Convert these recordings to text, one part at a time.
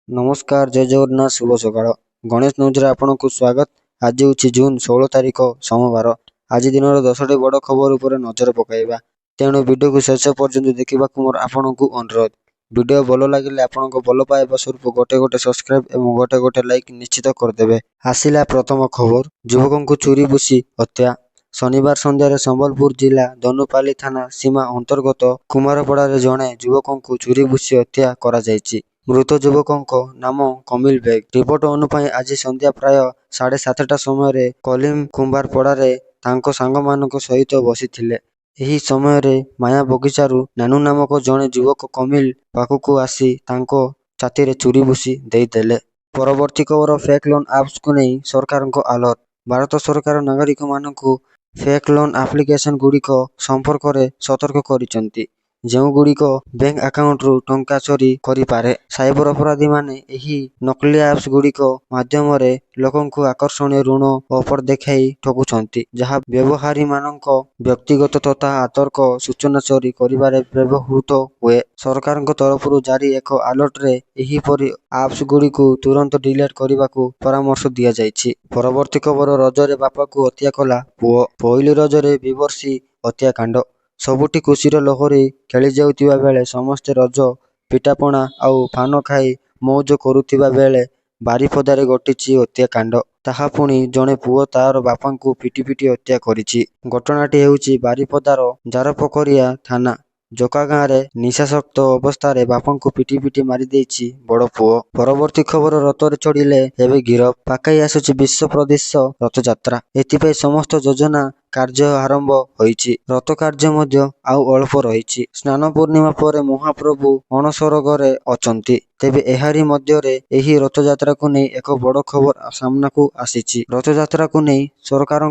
नमस्कार जय जगन्नाथ शुभ सकाळ गणेश न्यूज़ आपको स्वागत। आज हूँ जून 16 तारिख सोमवार। आज दिन 10टी बड़ खबर उपर नजर पकाइबा, तेणु वीडियो को शेष पर्यंत देखा मोर आपको अनुरोध। वीडियो भल लगे आपण भल पाइबा स्वरूप गोटे गोटे सब्सक्राइब और गोटे गोटे लाइक निश्चित करदे। आसिला प्रथम खबर, युवक को छुरी भूसी हत्या। शनिवार संध्यार संबलपुर जिला धनुपाली थाना सीमा अंतर्गत कुमारपड़ा जड़े युवक को छुरी भूसी हत्या करा जायछि। मृत युवक नाम कमिल बेग। रिपोर्ट अनुपाई आज संध्या प्राय 7:30 समय कलिम कुंभारपड़ारे तांको सांग मानक सहित बसिथिले। एही समय माया बगिचारू नानू नामक जड़े युवक कमिल पाखकू आसी तांको छाती छुरी भूसी देदेले। परवर्ती खबर, फेक लोन आप्स को नहीं सरकार को अलर्ट। भारत सरकार नागरिक मानकू फेक लोन आप्लिकेशन गुड़िक संपर्क में सतर्क करिसेंती, जो गुड़िक बैंक अकाउंट रु टंका चोरी करिपारे। साइबर अपराधी माने एही नकली एप्स गुड़िक माध्यम रे लोकन को आकर्षणीय ऋण ऑफर देखाई ठगुछंती, जहां व्यवहारी मानक व्यक्तिगत तथा आतर्क सूचना चोरी करिबारे व्यवहृत हुए। सरकार तरफ जारी एक अलर्ट रे एही परी एप्स गुड़िक तुरंत डिलीट करने परामर्श दिया जायछि। परवर्ती खबर, रजरे बापा को हत्या कला पुओ। पहिली रजरे विवर्षी हत्याकांड। सबुठी खुशीर लहरी खेली जाउतिबा बेले समस्ते रज पिठापणा आउ पान खाई मौज करुथिबा बेले बारिपदारे घटिछि हत्याकांड। ताहा पुणी जणे पुओ तार बापांकु पिटी पिटी हत्या करिछि। घटनाटी हेउछि बारिपदार जारपोखरिया थाना जोका गाँव रे निशाशक्त अवस्था बापांकु पिटी पिटी मारी देछि बड़ पुओ। परवर्ती खबर, रथरे चढ़िले हेबे गिरफ। पाकाई आसुछि विश्व प्रदेश रथयात्रा। एथिपाई समस्त योजना कार्य आरंभ होइछि। रथ कार्य मध्य आउ अल्प रहिछि। स्नान पूर्णिमा पर महाप्रभु अणसरगरे अछंती। तेबे एहारी मध्य रे एही रथयात्रा को नहीं एक बड़ खबर सामना को आसीछि। रथयात्रा को नहीं सरकार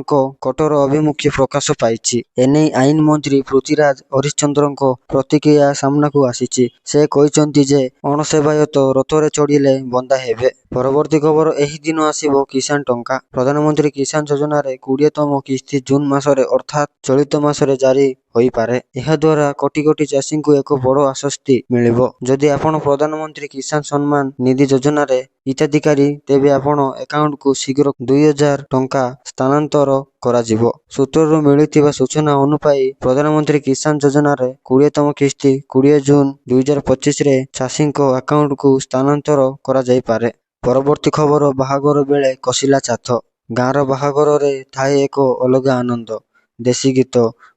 कठोर अभिमुखी प्रकाश पाइछि। एने आईन मंत्री पृथ्वीराज हरिश्चंद्रଙ୍କ प्रतिक्रिया सामना को आसीछि। से कहिसंती जे अणसेवायत रथरे चढ़िले बंदा हेबे। परवर्ती खबर, एही दिन आसीबो किसान टंका। प्रधानमंत्री किसान योजना रे 20तम किस्ती जून मासरे अर्थात चलित मासरे जारी होई पारे। एहा द्वारा कोटी कोटी चाषी को एक बड़ आश्वस्ति मिलिबो। जदि आपण प्रधानमंत्री किसान सम्मान निधि योजना रे हिताधिकारी, तेबे आपण अकाउंट को शीघ्र 2000 टंका स्थानांतर करा जिवो। सूत्रରୁ मिलिथिबा सूचना अनुपाई प्रधानमंत्री किसान योजना रे 20तम किस्ती 20 जून 2025 रे चाषी अकाउंट को स्थानांतर करा जाई पारे। परवर्ती खबर, बाहागर बेले कसिला चाथ। गाँर बाहागर रे थाए एक अलगा आनंद। देशी गीत,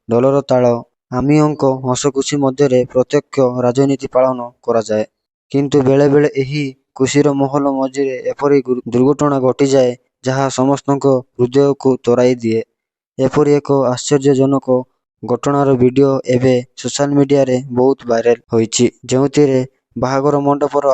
ढोलर ताल, आमिओंक हसखुशी मध्य प्रत्यक्ष राजनीति पालन करा जाए, किंतु बेले बेले एही खुशीर महल मझिरे एपरी दुर्घटना घटी जाए जहाँ समस्त हृदय को तोराई दिए। एपरी एक आश्चर्यजनक घटनार वीडियो एवं सोशल मीडिया रे बहुत वायरल होइछि, जेउथिरे बाहागर मंडपर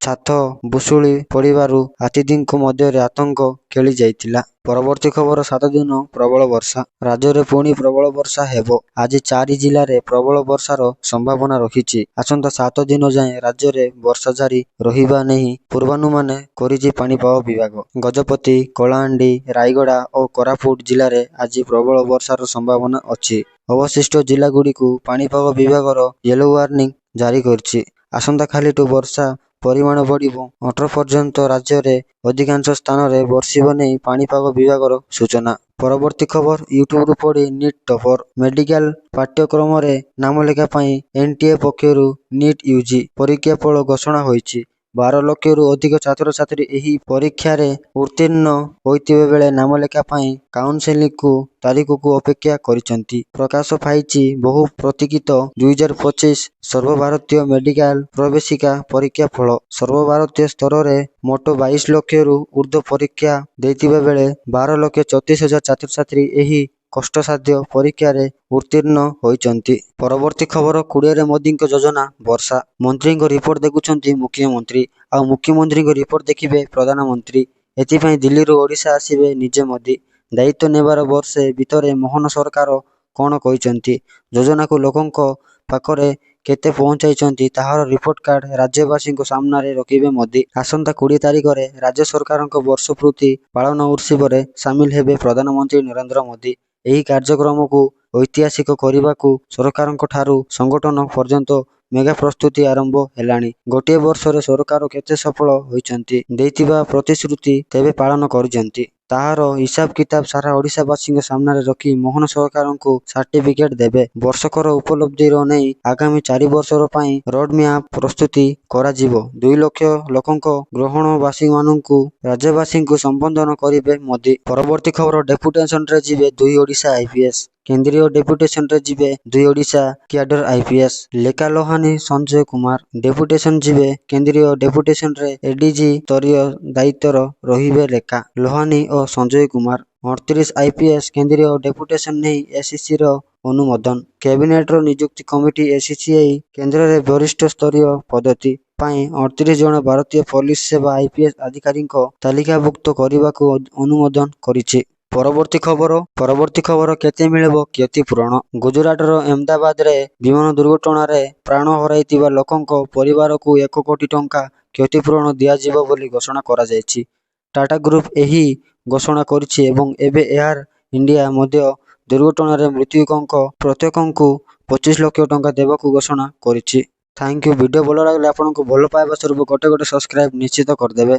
छात बुसुली पड़िबारु अतिथिक मध्य आतंक खेली जाइतिला। परवर्ती खबर, 7 दिन प्रबल वर्षा। राज्य रे पुणी प्रबल वर्षा हेबो। आज 4 जिला रे प्रबल वर्षार संभावना रहिछि। आसंता 7 दिन जाए राज्य रे वर्षा जारी रहिबा नहीं पूर्वानुमान करिछि पाणीपाग विभाग। गजपति, कलाहांडी, रायगड़ा और कोरापुट जिले में आज प्रबल वर्षार संभावना अछि। अवशिष्ट जिला गुड़ी को पाणीपाग विभाग येलो वार्निंग जारी करछि। आसंता खालीटू वर्षा परिमाण बढ़िबो। 18 पर्यंत राज्य रे अधिकांश स्थान रे वर्षिबो नहीं पाणीपाग विभाग सूचना। परवर्ती खबर, यूट्यूब रु पढ़ी नीट टॉपर। मेडिकल पाठ्यक्रम रे नाम लेखा पाई एनटीए पक्षरु नीट यूजी परीक्षा फल घोषणा होइछि। 12 लक्षरु अधिक छात्र छात्री एही परीक्षा रे उत्तीर्ण होइतिबे बेले नाम लेखा पाई काउंसिलिंग को तारीख को अपेक्षा करिसंती। प्रकाश पाइछि बहु प्रतीक्षित 2025 सर्वभारतीय मेडिकल प्रवेशिका परीक्षा फल। सर्वभारतीय स्तर रे मोट 22 लक्षरु ऊर्ध्व परीक्षा देतिबे बेले 12,34,000 छात्र छात्री एही कष्टसाध्य परीक्षा रे उत्तीर्ण होइचंती। परवर्ती खबर, 20 रे मोदी योजना वर्षा। मंत्री रिपोर्ट देखुछंती मुख्यमंत्री आ मुख्यमंत्री रिपोर्ट देखिबे प्रधानमंत्री। एथिपाई दिल्ली रो ओडिशा आसीबे निजे मोदी। दायित्व नेबार वर्षे भितरे मोहन सरकार कौन कहिसंती, योजना को लोकंक पाखरे केते पहुंचाइछंती ताहार रिपोर्ट कार्ड राज्यवासी सामना रे रखिबे मोदी। आसंता 20 तारिख रे राज्य सरकार वर्षपूर्ति पालन उत्सव रे सामिल हेबे प्रधानमंत्री नरेंद्र मोदी। एही कार्यक्रम को ऐतिहासिक करने को सरकार ठारू संगठन पर्यंत ମେଗା ପ୍ରସ୍ତୁତି ଆରମ୍ଭ ହେଲାଣି। ଗୋଟିଏ ବର୍ଷରେ ସରକାର କେତେ ସଫଳ ହୋଇଛନ୍ତି, ଦେଇଥିବା ପ୍ରତିଶ୍ରୁତି ତେବେ ପାଳନ କରିଛନ୍ତି, ତାହାର ହିସାବ କିତାବ ସାରା ଓଡ଼ିଶାବାସୀଙ୍କ ସାମ୍ନାରେ ରଖି ମୋହନ ସରକାରଙ୍କୁ ସାର୍ଟିଫିକେଟ୍ ଦେବେ। ବର୍ଷକର ଉପଲବ୍ଧିର ନେଇ ଆଗାମୀ 4 ବର୍ଷର ପାଇଁ ରୋଡମ୍ୟାପ୍ ପ୍ରସ୍ତୁତି କରାଯିବ। 2 ଲକ୍ଷ ଲୋକଙ୍କ ଗ୍ରହଣବାସୀମାନଙ୍କୁ ରାଜ୍ୟବାସୀଙ୍କୁ ସମ୍ବୋଧନ କରିବେ ମୋଦି। ପରବର୍ତ୍ତୀ ଖବର, ଡେପୁଟେସନରେ ଯିବେ 2 ଓଡ଼ିଶା ଆଇପିଏସ୍। କେନ୍ଦ୍ରୀୟ ଡେପୁଟେସନରେ ଯିବେ 2 ଓଡ଼ିଶା କ୍ୟାଡର ଆଇପିଏସ୍। ଲେଖା ଲୋହାନୀ ସଞ୍ଜୟ କୁମାର। ଡେପୁଟେସନ ଯିବେ। କେନ୍ଦ୍ରୀୟ ଡେପୁଟେସନରେ ଏଡିଜି ସ୍ତରୀୟ ଦାୟିତ୍ୱର ରହିବେ ଲେଖା ଲୋହାନୀ ଓ ସଞ୍ଜୟ କୁମାର। 38 ଆଇପିଏସ୍ କେନ୍ଦ୍ରୀୟ ଡେପୁଟେସନ ନେଇ ଏସିସିର ଅନୁମୋଦନ। କ୍ୟାବିନେଟର ନିଯୁକ୍ତି କମିଟି ଏସିସିଆଇ କେନ୍ଦ୍ରରେ ବରିଷ୍ଠ ସ୍ତରୀୟ ପଦୋନ୍ନତି ପାଇଁ 38 ଜଣ ଭାରତୀୟ ପୋଲିସ ସେବା ଆଇପିଏସ୍ ଅଧିକାରୀଙ୍କ ତାଲିକାଭୁକ୍ତ କରିବାକୁ ଅନୁମୋଦନ କରିଛି। ପରବର୍ତ୍ତୀ ଖବର କେତେ ମିଳିବ କ୍ଷତିପୂରଣ? ଗୁଜରାଟର ଅହମଦାବାଦରେ ବିମାନ ଦୁର୍ଘଟଣାରେ ପ୍ରାଣ ହରାଇଥିବା ଲୋକଙ୍କ ପରିବାରକୁ 1 କୋଟି ଟଙ୍କା କ୍ଷତିପୂରଣ ଦିଆଯିବ ବୋଲି ଘୋଷଣା କରାଯାଇଛି। ଟାଟା ଗ୍ରୁପ ଏହି ଘୋଷଣା କରିଛି ଏବଂ ଏବେ ଏୟାର ଇଣ୍ଡିଆ ମଧ୍ୟ ଦୁର୍ଘଟଣାରେ ମୃତକଙ୍କ ପ୍ରତ୍ୟେକଙ୍କୁ 25 ଲକ୍ଷ ଟଙ୍କା ଦେବାକୁ ଘୋଷଣା କରିଛି। Thank you. ଭିଡ଼ିଓ ଭଲ ଲାଗିଲେ ଆପଣଙ୍କୁ ଭଲ ପାଇବା ସ୍ୱରୂପ ଗୋଟେ ସବସ୍କ୍ରାଇବ ନିଶ୍ଚିତ କରିଦେବେ।